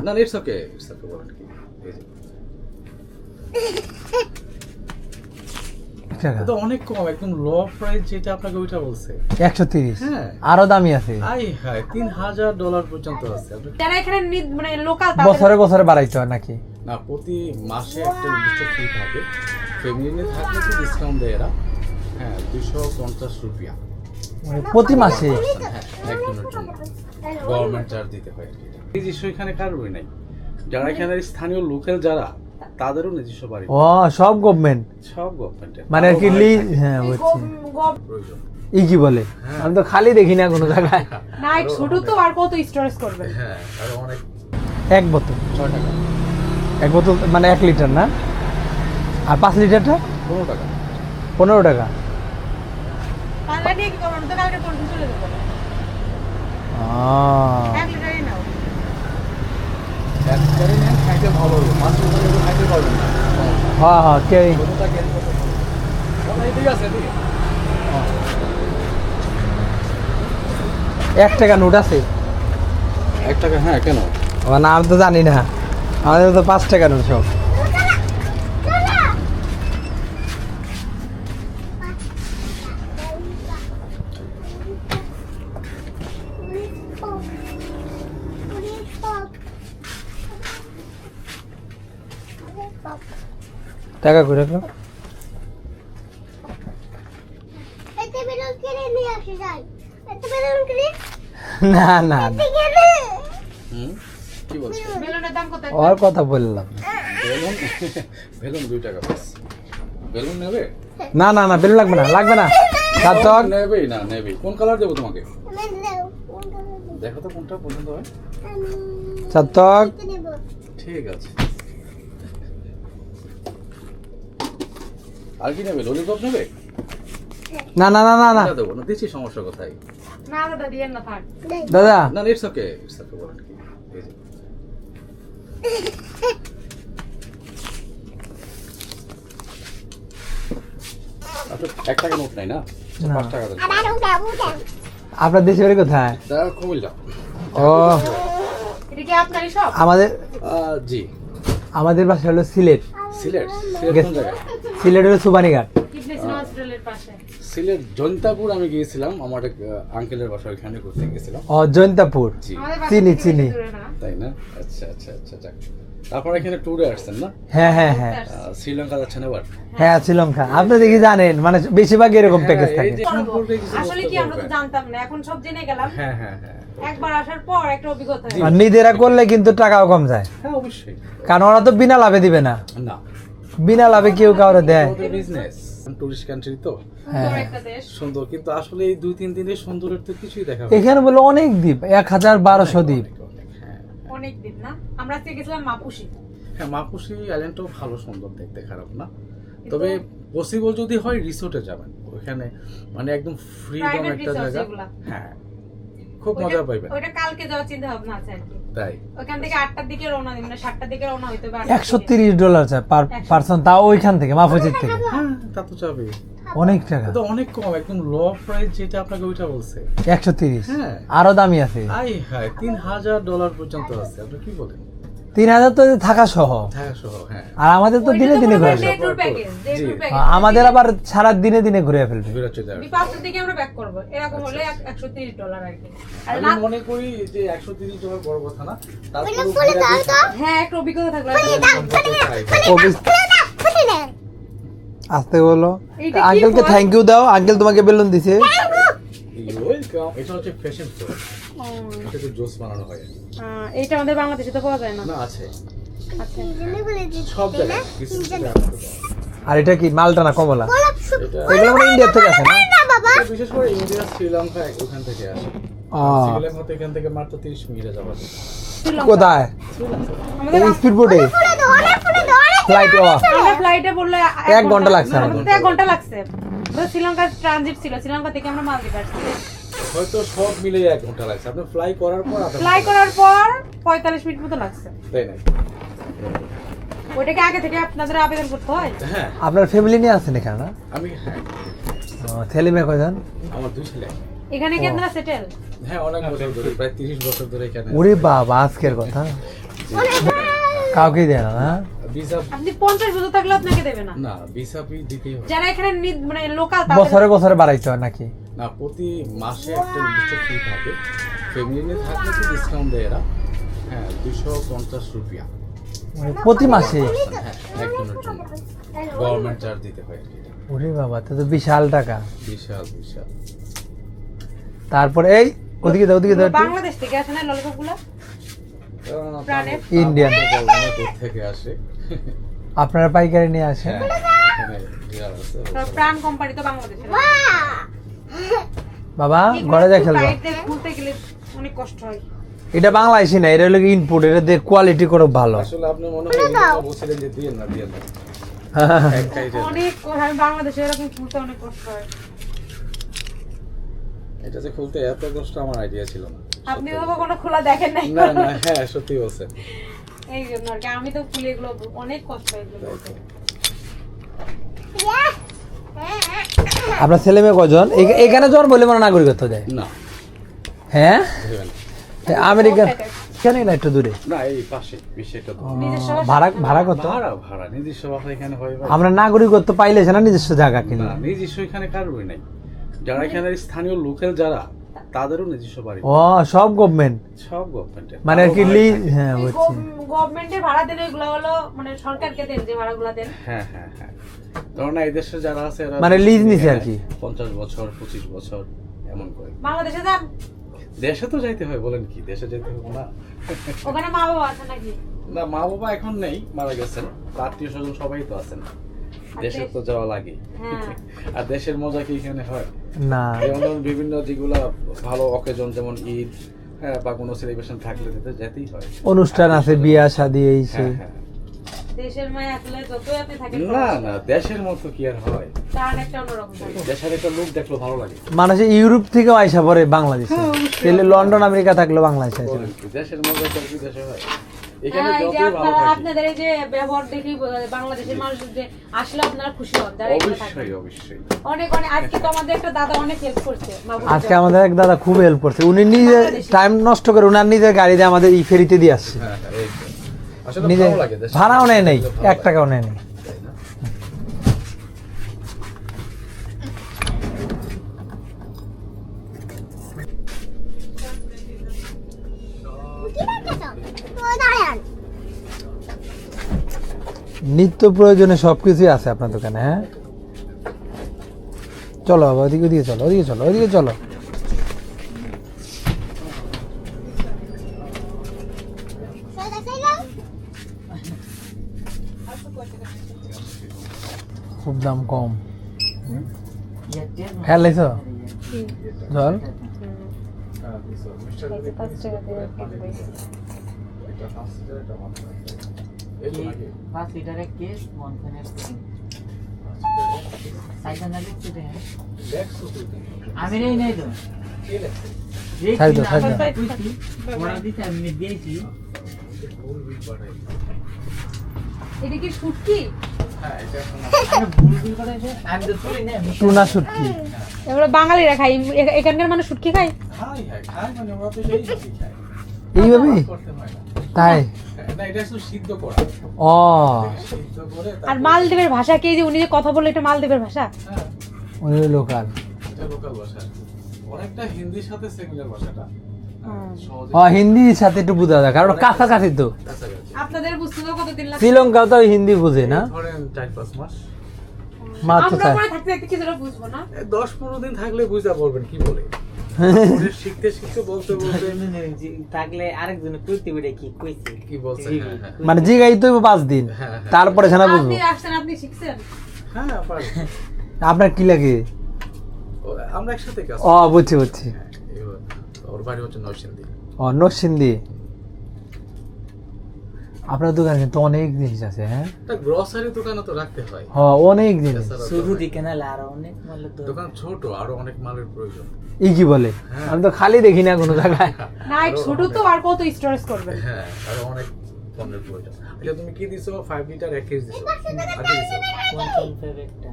না it's okay বলেন কি তো অনেক কম, একদম লো প্রাইস যেটা আপনাকে ওইটা বলছে 130। হ্যাঁ আরো দামি আছে, আই হাই $3000 পর্যন্ত আছে। যারা এখানে মানে লোকাল বছরে বছরে বাড়াইতে হয় নাকি? না, প্রতি মাসে একটা নির্দিষ্ট ফি থাকে। ফ্যামিলি থাকলে তো ডিসকাউন্ট দেয় এরা। হ্যাঁ, $250 মানে প্রতি মাসে? হ্যাঁ, একজনের জন্য গভর্নমেন্ট চার্জ দিতে হয়। এই নিজস্ব এখানে কারোরই নাই। যারা এখানে স্থানীয় লোকাল যারা, তাদেরও নিজস্ব বাড়ি। ও সব গভর্নমেন্ট, সব গভর্নমেন্টের মানে আর কি হ্যাঁ বুঝছি। প্রয়োজন। ই কি বলে, আমি তো খালি দেখি না কোনো জায়গায়। না ছোট তো আর কত স্টোরেজ করবে। হ্যাঁ, আর অনেক। এক বোতল 6 টাকা, এক বোতল মানে 1 লিটার না? আর 5 লিটারটা 15 টাকা। 15 টাকা। পাঁচটা নিয়ে কি করবেন? তো কালকে পর্যন্ত চলে যাবো। এক লিটারই নাও। এক গাড়ি নেন, খাইতে ভালো হবে। 5 লিটার খাইতে পারবেন না। হ্যাঁ হ্যাঁ কে কতটা কেন কত? ঠিক আছে, ঠিক আছে। 1 টাকা নোট আছে? 1 টাকা, হ্যাঁ কেন? আমার নাম তো জানি না, আমাদের তো 5 টাকা নোট সব। টাকা করে রাখলাম। না না না, কি বলছো? বেলুনের দাম কত? ওর কথা বললাম। বেলুন বেলুন 2 টাকা বাস। বেলুন নেবে? না না না, বেলুন লাগবে না, লাগবে না। সার্থক নেবেই না, নেবেই। কোন কালার দেবো তোমাকে? দেখো তো কোনটা পছন্দ হয়। সার্থক ঠিক আছে। আর কি নেবে? ললিপপ নেবে? না না না না না এটা দেবো না, দিচ্ছি, সমস্যা কোথায়? না দাদা দিয়েন না থাক। দাদা। না ইটস ওকে বলেন কি এই যে। আচ্ছা, 1 টাকা নোট নাই না? 5 টাকা দেন। আপনার দেশের বাড়ি কোথায়? কুমিল্লা। ও এটা কি আপনারই সব? আমাদের জি। আমাদের বাসা হলো সিলেট। সিলেট কোন জায়গায়? সিলেট হলো সুবানীঘাট। কিডনি হসপিটালের পাশে। সিলেট জৈন্তাপুর আমি গিয়েছিলাম, আমার এক আঙ্কেলের বাসা, ওইখানে ঘুরতে গেছিলাম। ও জৈন্তাপুর, জি। আমাদের বাসা চিনি থেকে চিনি। বেশি দূরে না। তাই না? আচ্ছা যাক। তারপর এখানে ট্যুরে আসছেন না? হ্যাঁ হ্যাঁ হ্যাঁ শ্রীলঙ্কা যাচ্ছেন এবার? হ্যাঁ শ্রীলঙ্কা। আপনি দেখি জানেন, মানে বেশিরভাগ এরকম প্যাকেজ এই থাকে। যে সম্পর্কে কিছু আসলে বলতে কি আমরা তো বলবেন? জানতাম না, এখন সব জেনে গেলাম। হ্যাঁ একবার আসার পর একটা অভিজ্ঞতা হয়। আর নিজেরা করলে কিন্তু টাকাও কম যায়, হ্যাঁ অবশ্যই। কারণ ওরা তো বিনা লাভে দিবে না। না, বিনা লাভে কেউ কাউরে দেয়? ওদের বিজনেস। টুরিস্ট কান্ট্রি তো সুন্দর একটা দেশ। সুন্দর, কিন্তু আসলে এই 2-3 দিনের সৌন্দর্য তো কিছুই দেখা যায় না। এখানে বলে অনেক দ্বীপ, 1200 দ্বীপ। হ্যাঁ অনেক দিন না, আমরা আজকে গেছিলাম মাপুসি। হ্যাঁ, মাপুসি আইল্যান্ডটাও ভালো, সুন্দর, দেখতে খারাপ না। তবে পসিবল যদি হয় রিসোর্টে যাবেন, ওখানে মানে একদম ফ্রিডম Private একটা resort জায়গা। যেগুলা। হ্যাঁ, খুব মজা পাইবেন। ওইটা কালকে যাওয়ার চিন্তা ভাবনা আছে আর কি। তাই ওখান থেকে 8টার দিকে রওনা দিই, মানে 7টার দিকে রওনা হইতে হবে। $130 চায় পার পারসন, তাও ওইখান থেকে মাফুজির থেকে। হ্যাঁ, তা তো যাবে। অনেক টাকা। তো অনেক কম, একদম লো প্রাইস যেটা আপনাকে ওইটা বলছে। 130। হ্যাঁ, আরো দামি আছে। আই হাই $3000 পর্যন্ত আছে। আপনি কি বলেন? 3000 তো থাকা সহ, ঢাকা সহ। হ্যাঁ, আর আমাদের তো দিনে দিনে ঘুরে। ডে ট্যুর প্যাকেজ, ডে জি। Tour package. আমাদের আবার সারা দিনে দিনে ঘুরে ফেলবে। বিরাট চলে আসবে। 5টার দিকে আমরা ব্যাক করব, এরকম হলে $130 আর কি। আর আমি না মনে করি যে $130 বড় কথা না, তারপর হ্যাঁ, একটা অভিজ্ঞতা থাকলো। আসতে বলো। এইটা কি আঙ্কেলকে বল? থ্যাংক ইউ দাও, আঙ্কেল তোমাকে বেলুন দিছে। ওয়েলকাম। এটা হচ্ছে ফ্যাশন শো, এটা তো জোস বানানো হয়। এইটা আমাদের বাংলাদেশে তো পাওয়া যায় না। না, আছে আচ্ছা, সব জায়গায়, কিছু কিছু জায়গায় আছে। আর এটা কি মালটা না কমলা? এটা এগুলো মানে ইন্ডিয়া থেকে আসে না? এটা বিশেষ করে ইন্ডিয়া, শ্রীলঙ্কা ওখান থেকে আসে। ও, শ্রীলঙ্কা তো এখান থেকে মাত্র 30 মিনিটে যাওয়া যায়। শ্রীলঙ্কা। কোথায়? আমাদের এই স্পিড বোটে ফ্লাইট? ও আমরা ফ্লাইটে বললে 1 ঘন্টা লাগছে আমাদের আমাদের। তো 1 ঘন্টা লাগছে। শ্রীলঙ্কার ট্রানজিট ছিল, শ্রীলঙ্কা থেকে আমরা মালদ্বীপ আসছি। হয়তো সব মিলে 1 ঘন্টা লাগছে। আপনি ফ্লাই করার পর ফ্লাই করার পর 45 মিনিট মতো লাগছে। তাই না? ওইটাকে আগে থেকে আপনাদের আবেদন করতে হয়। হ্যাঁ, আপনার ফ্যামিলি নিয়ে আছেন এখানে না? আমি হ্যাঁ, ছেলে মেয়ে কয়জন? আমার 2 ছেলে। এখানে কি আপনারা সেটেল? হ্যাঁ, অনেক বছর ধরে, প্রায় 30 বছর ধরে এখানে। ওরে বাবা, আজকের কথা। কাউকেই দেয় না, না? ভিসা আপনি 50 বছর থাকলে আপনাকে দেবে না। না, ভিসা ফি দিতেই হবে। যারা এখানে মানে লোকাল বছরে বছরে বাড়াইতে হয় নাকি? না, প্রতি মাসে একটা নির্দিষ্ট ফি থাকে। ফ্যামিলি নিয়ে থাকলে তো ডিসকাউন্ট দেয় এরা। হ্যাঁ, 250 রুপিয়া। মানে প্রতি মাসে? হ্যাঁ, একজনের জন্য গভর্নমেন্ট চার্জ দিতে হয় আর কি এটা। ওরে বাবা, তো বিশাল টাকা। বিশাল বিশাল। তারপরে এই ওদিকে দাও, ওদিকে দাও একটু। বাংলাদেশ থেকে আসে না ললিপপ গুলো? প্রাণের ইন্ডিয়ান। থেকে আসে। আপনারা পাইকারি নিয়ে আসেন? হ্যাঁ, এখানে যারা আছে, প্রাণ কোম্পানি তো বাংলাদেশে। বাবা ঘরে যা খেলবা। খুলতে গেলে অনেক কষ্ট হয়। এটা বাংলাদেশি না, এটা হলো ইনপুট, এটা দিয়ে কোয়ালিটি করে ভালো। আসলে আপনি মনে হয় এটা বলছিলেন যে দিয়ে না। একটাই যে অনেক আমি বাংলাদেশে এরকম খুলতে অনেক কষ্ট হয়। এটা যে খুলতে এত কষ্ট আমার আইডিয়া ছিল না। আপনি তো কখনো খোলা দেখেন নাই? না না, হ্যাঁ সত্যি বলছেন। এই জন্য আর কি আমি তো খুলে এগুলো অনেক কষ্ট হয় এগুলো বলতে। আপনার ছেলে মেয়ে কজন? এখানে জন্ম হলে মানে নাগরিকত্ব দেয়? না, হ্যাঁ, ভেবেন না। আমেরিকা এখানে না, একটু দূরে। না, এই পাশে বিষয়টা তো। নিজস্ব ভাড়া কত? ভাড়া নিজস্ব বাসা এখানে হয় ভাই। আমরা নাগরিকত্ব পাইলে না নিজস্ব জায়গা কিনে। না, নিজস্ব এখানে কারোরই নাই। যারা এখানে স্থানীয় লোকাল যারা, তাদেরও নিজস্ব বাড়ি। ও সব গভর্নমেন্ট, সব গভর্নমেন্টের। মানে আর কি লিজ? হ্যাঁ বুঝছি। গভর্নমেন্টের ভাড়া দেন এগুলো হলো মানে সরকারকে দেন যে ভাড়াগুলো দেন। হ্যাঁ হ্যাঁ হ্যাঁ। ধরুন এই দেশে যারা আছে এরা মানে লিজ নিছে আর কি। 50 বছর 25 বছর এমন করে। বাংলাদেশে যান, দেশে তো যাইতে হয়, বলেন কি দেশে যেতে হবে না? ওখানে মা বাবা আছে নাকি? না, মা বাবা এখন নেই, মারা গেছেন। আত্মীয় স্বজন সবাই তো আছেন। দেশে তো যাওয়া লাগে। হ্যাঁ। আর দেশের মজা কি এখানে হয়? না, যেমন ধরুন বিভিন্ন যেগুলা ভালো অকেজন, যেমন ঈদ, হ্যাঁ, বা কোনো সেলিব্রেশন থাকলে যেতেই হয়। অনুষ্ঠান আছে, বিয়া শাদী এই সেই। হ্যাঁ হ্যাঁ। দেশের মায় আসলে যতই আপনি থাকেন না না, দেশের মতো কি আর হয়? তার একটা অন্যরকম থাকে। দেশের একটা লোক দেখলো ভালো লাগে। মানুষ ইউরোপ থেকেও আইসা পড়ে বাংলাদেশে, তাহলে লন্ডন আমেরিকা থাকলেও বাংলাদেশে আসে। বলেন কি, দেশের মজা তো কি দেশে হয়? এখানে এই যে যতই ভালো আপনারা থাকি। আপনাদের এই যে ব্যবহার দেখি বাংলাদেশের মানুষ যে আসলে আপনারা খুশি হন যারা এখানে থাকেন। অবশ্যই অবশ্যই। অনেক অনেক আজকে তো আমাদের একটা দাদা অনেক হেল্প করছে বাবুদের আজকে জন্য। আমাদের এক দাদা খুব হেল্প করছে, উনি নিজে টাইম নষ্ট করে উনার নিজের গাড়ি দিয়ে আমাদের এই ফেরিতে দিয়ে আসছে। হ্যাঁ হ্যাঁ, এই তো। আসলে নিজে ভালো লাগে দেশে। ভাড়াও নেয় নেই, ভালো 1 টাকাও নেয় নেই। তাই না? নিত্য প্রয়োজনে সবকিছুই আছে আপনার দোকানে। হ্যাঁ চলো বাবা, ওদিকে ওদিকে চলো, ওদিকে চলো, ওদিকে চলো। খুব দাম কম। খেয়াল লাইছ জল? এই যে 5 টাকা দিয়ে কিনবে। এটা 5 লিটার, এটা 1 লিটার। এই তো নাকি? 5 লিটারের কেস মনখানের সাইকেল লিখতে দেন দেখছো তুই? আমি নেই নাই তো কে লেখছে? ছাড় দাও, ছাড় দাও। ওরা দিতে আমি দিয়েছি ভুল বিল বানাই। এটা কি শুটকি? হ্যাঁ, এটা এখন আমি ভুল ভুল করেছে আমি তো তুলি না টুনা শুটকি। এগুলো বাঙালিরা খায়, এখানকার মানুষ শুটকি খায়। খাই খাই মানে ওরা তো সেই বেশি খায়। এইভাবে করতে হয় না। তাই? না, এটা শুধু সিদ্ধ করা। ও সিদ্ধ করে আর মালদ্বীপের ভাষা কি যে উনি যে কথা বলে এটা মালদ্বীপের ভাষা? হ্যাঁ, ওই লোকাল। এটা লোকাল ভাষা। অনেকটা হিন্দির সাথে সিমিলার ভাষাটা। সহজে ও হিন্দির সাথে একটু বোঝা যায়, কারণ কাছাকাছি তো। কাছাকাছি। আপনাদের বুঝতে তো কতদিন লাগে? শ্রীলঙ্কাও তো হিন্দি বুঝে না ধরেন 4-5 মাস। মাত্র আমরা তাই। পরে থাকতে থাকতে কিছুটা বুঝবো না। 10-15 দিন থাকলে বুঝতে পারবেন কি বলে। শিখতে শিখতে বলতে বলতে থাকলে আরেকজন কইতে বলে কি কইছে কি বলছে। হ্যাঁ হ্যাঁ মানে জিগাই তো 5 দিন, হ্যাঁ, হ্যাঁ। তারপরে সেনা বুঝবো। আপনি আসছেন, আপনি শিখছেন। হ্যাঁ, পারি। আপনার কি লাগে? আমরা একসাথে কাজ ও বুঝছি বুঝছি। ওর বাড়ি হচ্ছে নরসিংদী। ও নরসিংদী। আপনার দোকানে কিন্তু অনেক জিনিস আছে। হ্যাঁ একটা গ্রসারি দোকানও তো রাখতে হয়। অনেক জিনিস। এছাড়া তো শুরু হয়। দিকে না আর অনেক মানে তো দোকান ছোট, আরো অনেক মালের প্রয়োজন। ই কি বলে, হ্যাঁ। আমি তো খালি দেখি না কোনো জায়গায়। না ছোট তো আর কত স্টোরেজ করবেন? হ্যাঁ, আরো অনেক পণ্যের প্রয়োজন। আচ্ছা, তুমি কি দিছো? 5 লিটার 1 কেজি দিছো। আর কি দিছো? কোন কোন ফেভারিটটা